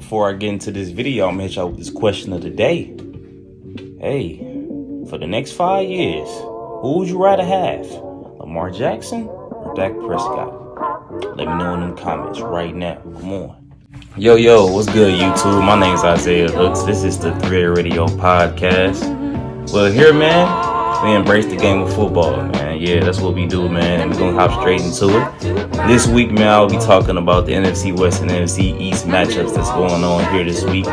before I get into this video, I'm gonna hit y'all with this question of the day. Hey, for the next 5 years, who would you rather have? Lamar Jackson or Dak Prescott? Let me know in them comments right now. Come on. Yo, what's good, YouTube? My name's Isaiah Hooks. This is the 3A Radio Podcast. Well, here, man, we embrace the game of football, man. Yeah, that's what we do, man. We're gonna hop straight into it. This week, man, I'll be talking about the NFC West and NFC East matchups that's going on here this week,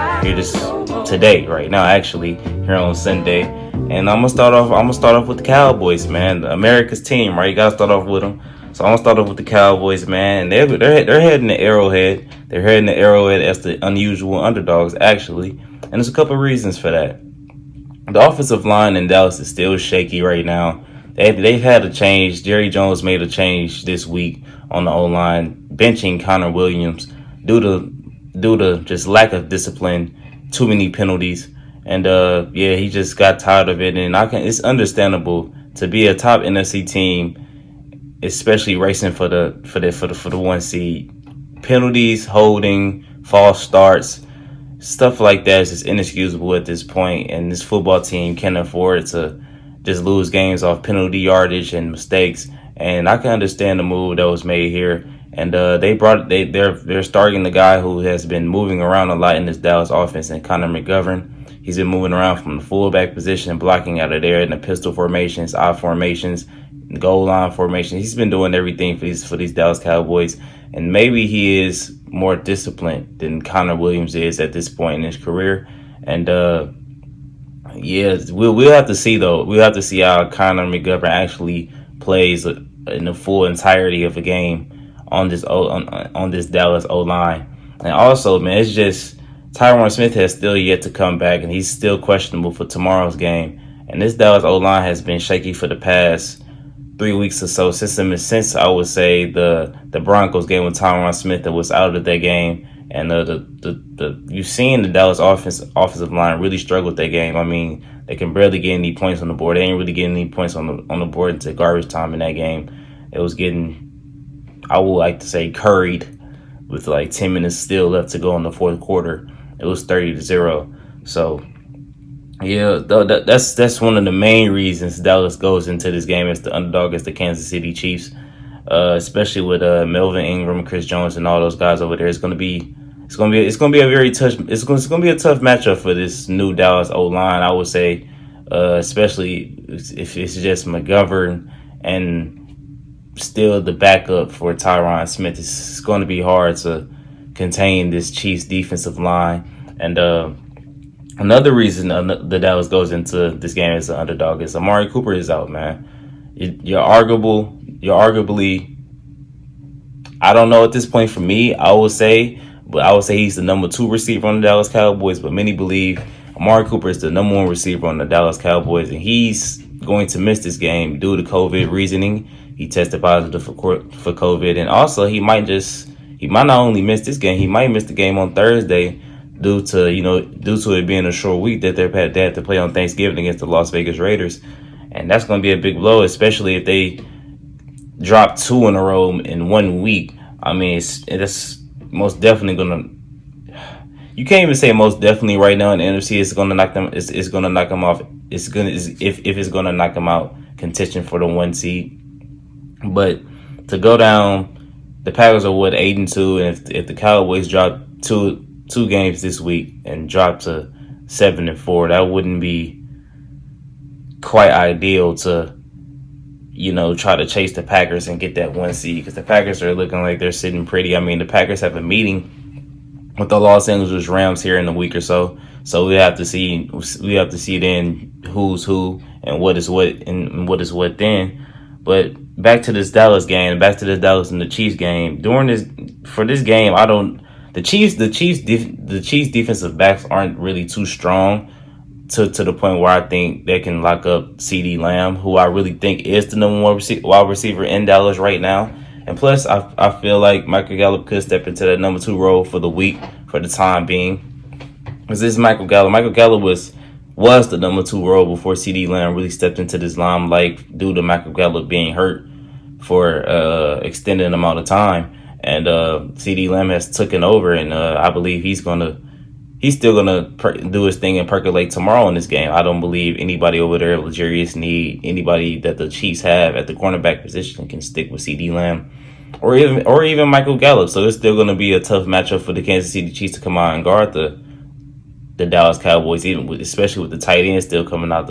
today, right now, actually, here on Sunday. And I'm gonna start off with the Cowboys, man. America's team, right? You gotta start off with them. So I'm gonna start off with the Cowboys, man. They're heading to Arrowhead. They're heading to Arrowhead as the unusual underdogs, actually. And there's a couple reasons for that. The offensive line in Dallas is still shaky right now. They've had a change. Jerry Jones made a change this week on the O-line, benching Connor Williams due to just lack of discipline, too many penalties, and he just got tired of it. And it's understandable to be a top NFC team, especially racing for the 1 seed. Penalties, holding, false starts, stuff like that is just inexcusable at this point, and this football team can't afford to just lose games off penalty yardage and mistakes. And I can understand the move that was made here. And they're starting the guy who has been moving around a lot in this Dallas offense, and Connor McGovern. He's been moving around from the fullback position, blocking out of there in the pistol formations, I formations, goal line formations. He's been doing everything for these Dallas Cowboys. And maybe he is more disciplined than Connor Williams is at this point in his career. And we'll have to see, though. We'll have to see how Connor McGovern actually plays in the full entirety of the game on this Dallas O-line. And also, man, it's just Tyron Smith has still yet to come back, and he's still questionable for tomorrow's game. And this Dallas O-line has been shaky for the past 3 weeks or so since I would say the Broncos game with Tyron Smith that was out of that game. And you've seen the Dallas offensive line really struggle with that game. I mean, they can barely get any points on the board. They ain't really getting any points on the board until garbage time in that game. It was getting, I would like to say, curried with like 10 minutes still left to go in the fourth quarter. It was 30-0. So yeah, that's one of the main reasons Dallas goes into this game as the underdog against the Kansas City Chiefs, especially with Melvin Ingram, Chris Jones, and all those guys over there. It's gonna be a tough matchup for this new Dallas O-line, I would say, especially if it's just McGovern and still the backup for Tyron Smith. It's going to be hard to contain this Chiefs defensive line. And another reason the Dallas goes into this game as an underdog is Amari Cooper is out, man. You're arguably, I don't know at this point for me, I would say he's the number 2 receiver on the Dallas Cowboys, but many believe Amari Cooper is the number 1 receiver on the Dallas Cowboys, and he's going to miss this game due to COVID reasoning. He tested positive for COVID, and also he might not only miss this game, he might miss the game on Thursday due to it being a short week that they have to play on Thanksgiving against the Las Vegas Raiders. And that's going to be a big blow, especially if they drop 2 in a row in 1 week. I mean, it's most definitely going to, you can't even say most definitely right now in the NFC it's going to knock them, it's going to knock them off. If it's going to knock them out contention for the 1 seed. But to go down, the Packers are 8-2, and if the Cowboys drop two games this week and drop to 7-4, that wouldn't be quite ideal to, try to chase the Packers and get that 1 seed, because the Packers are looking like they're sitting pretty. I mean, the Packers have a meeting with the Los Angeles Rams here in a week or so. So we have to see then who's who and what is what then. But back to this Dallas game, back to this Dallas and the Chiefs game. For this game, the Chiefs defensive backs aren't really too strong to the point where I think they can lock up CeeDee Lamb, who I really think is the number 1 wide receiver in Dallas right now. And plus, I feel like Michael Gallup could step into that number 2 role for the week for the time being. Because this is Michael Gallup. Michael Gallup was the number 2 role before CeeDee Lamb really stepped into this limelight due to Michael Gallup being hurt for extended amount of time. and CD Lamb has taken over, and I believe he's still gonna do his thing and percolate tomorrow in this game. I don't believe anybody over there, luxurious need, anybody that the Chiefs have at the cornerback position can stick with CD Lamb or even Michael Gallup. So it's still gonna be a tough matchup for the Kansas City Chiefs to come out and guard the Dallas Cowboys, especially with the tight end still coming at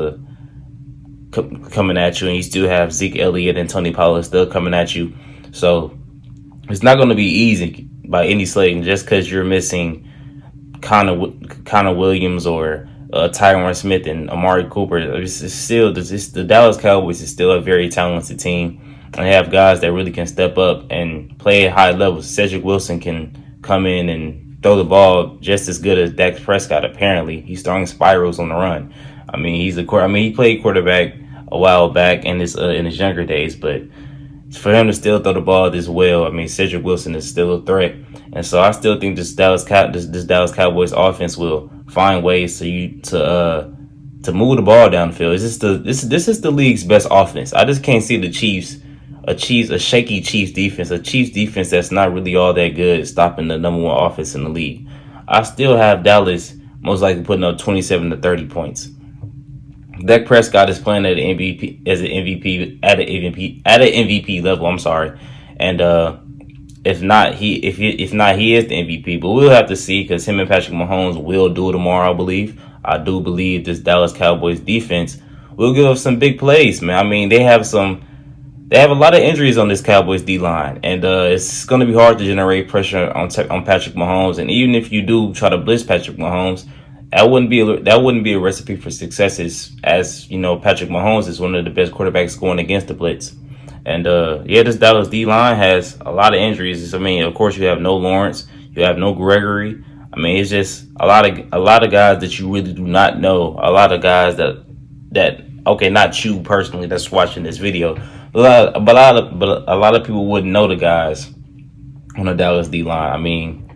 you, and you still have Zeke Elliott and Tony Pollard still coming at you. So it's not going to be easy by any slaying just because you're missing Connor Williams or Tyron Smith and Amari Cooper. The Dallas Cowboys is still a very talented team, and they have guys that really can step up and play at high levels. Cedric Wilson can come in and throw the ball just as good as Dak Prescott. Apparently, he's throwing spirals on the run. I mean, he played quarterback a while back in his younger days, but for him to still throw the ball this well, I mean, Cedric Wilson is still a threat, and so I still think this Dallas Cowboys offense will find ways to move the ball down the field. This is the league's best offense. I just can't see the Chiefs, a shaky Chiefs defense, a Chiefs defense that's not really all that good, stopping the number one offense in the league. I still have Dallas most likely putting up 27 to 30 points. Dak Prescott is playing at an MVP level. I'm sorry, and if not, he is the MVP. But we'll have to see because him and Patrick Mahomes will do it tomorrow. I do believe this Dallas Cowboys defense will give up some big plays, man. I mean, they have a lot of injuries on this Cowboys D line, and it's going to be hard to generate pressure on Patrick Mahomes. And even if you do try to blitz Patrick Mahomes, that wouldn't be a recipe for success. As you know, Patrick Mahomes is one of the best quarterbacks going against the blitz. And this Dallas D line has a lot of injuries. I mean, of course, you have no Lawrence, you have no Gregory. I mean, it's just a lot of guys that you really do not know. A lot of guys that okay, not you personally that's watching this video, but a lot of people wouldn't know the guys on the Dallas D line. I mean,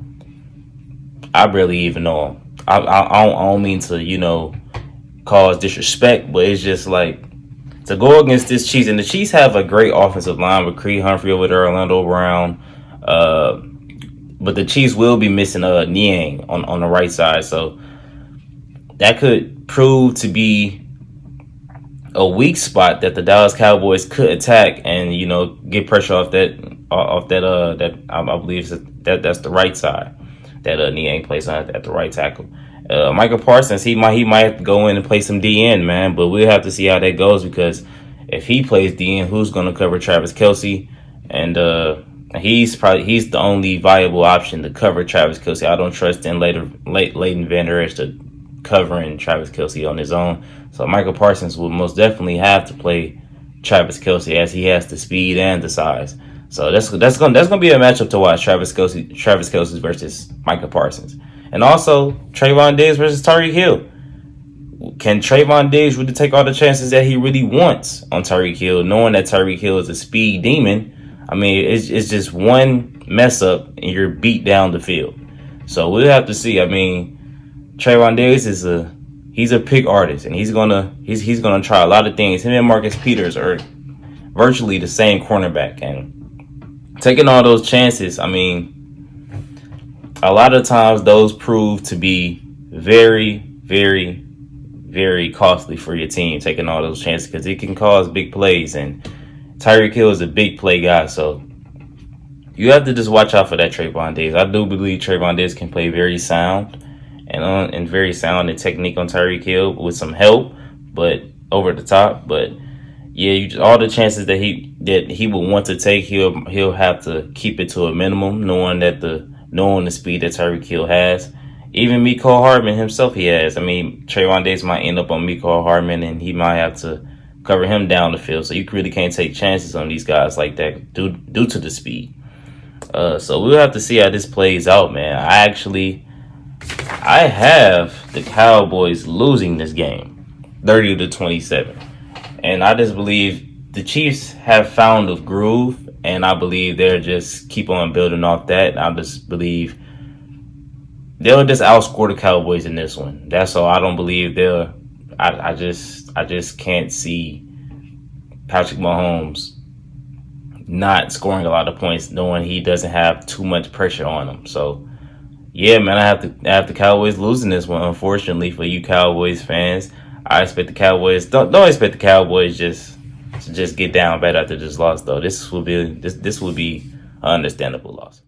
I barely even know them. I don't mean to, cause disrespect, but it's just like to go against this Chiefs, and the Chiefs have a great offensive line with Creed Humphrey over there, Orlando Brown, but the Chiefs will be missing Niang on the right side, so that could prove to be a weak spot that the Dallas Cowboys could attack and get pressure off that I believe that's the right side that Niang plays on at the right tackle. Michael Parsons, he might have to go in and play some DN, man, but we'll have to see how that goes because if he plays DN, who's going to cover Travis Kelce? And he's the only viable option to cover Travis Kelce. I don't trust in Leighton Vander Esch to covering Travis Kelce on his own. So Michael Parsons will most definitely have to play Travis Kelce as he has the speed and the size. So that's gonna be a matchup to watch. Travis Kelce versus Micah Parsons, and also Trayvon Diggs versus Tyreek Hill. Can Trayvon Diggs really take all the chances that he really wants on Tyreek Hill, knowing that Tyreek Hill is a speed demon? I mean, it's just one mess up and you're beat down the field. So we'll have to see. I mean, Trayvon Diggs he's a pick artist, and he's gonna try a lot of things. Him and Marcus Peters are virtually the same cornerback, and taking all those chances, I mean, a lot of times those prove to be very, very, very costly for your team, taking all those chances, because it can cause big plays, and Tyreek Hill is a big play guy, so you have to just watch out for that Trayvon Diggs. I do believe Trayvon Diggs can play very sound and very sound in technique on Tyreek Hill with some help, but over the top, but yeah, all the chances that he would want to take, he'll have to keep it to a minimum, knowing the speed that Tyreek Hill has. Even Mecole Hardman himself, he has. I mean, Trayvon Diggs might end up on Mecole Hardman, and he might have to cover him down the field. So you really can't take chances on these guys like that due to the speed. So we'll have to see how this plays out, man. I have the Cowboys losing this game, 30-27. And I just believe the Chiefs have found a groove, and I believe they'll just keep on building off that. I just believe they'll just outscore the Cowboys in this one. That's all. I don't believe I just can't see Patrick Mahomes not scoring a lot of points, knowing he doesn't have too much pressure on him. So yeah, man, I have the Cowboys losing this one. Unfortunately for you Cowboys fans, I expect the Cowboys don't expect the Cowboys just to just get down bad after this loss though. This will be an understandable loss.